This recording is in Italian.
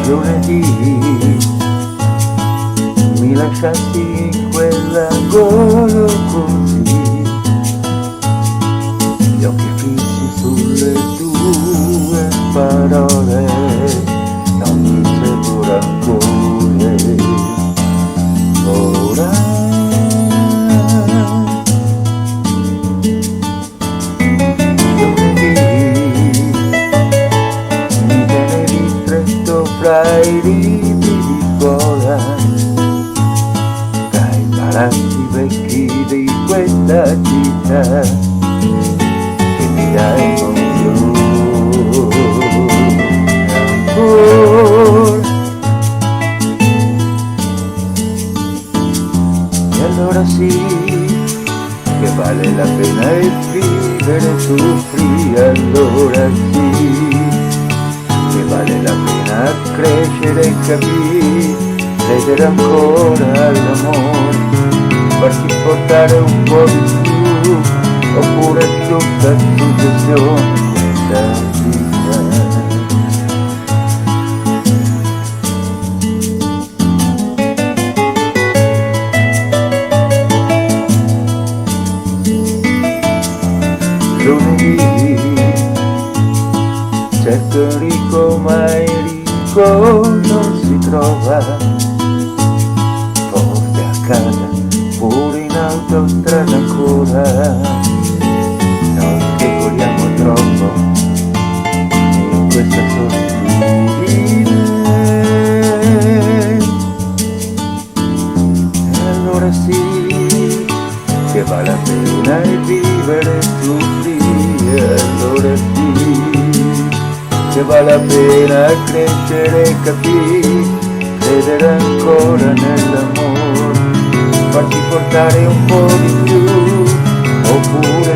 Lunedì mi lasciasti in quell'angolo così, gli occhi fissi sulle tue parole, non mi sembra rancore. Ora fra i libri di gola, tra i palazzi vecchi di questa città, che mi dai emozione ancora. E allora sì, che vale la pena il vivere, soffrire, allora sì, che vale la pena crescere e capire, credere ancora all'amore, farti portare un po' di più, oppure tutta suggestione questa vita. Lunedì cerco Enrico, ma Enrico non si trova, forse a casa, pure in autostrada ancora, noi che vogliamo troppo in questa solitudine. E allora sì, che vale la pena il vivere e soffrire, allora sì, che vale la pena crescere e capire, credere ancora nell'amore, farti portare un po' di più, oppure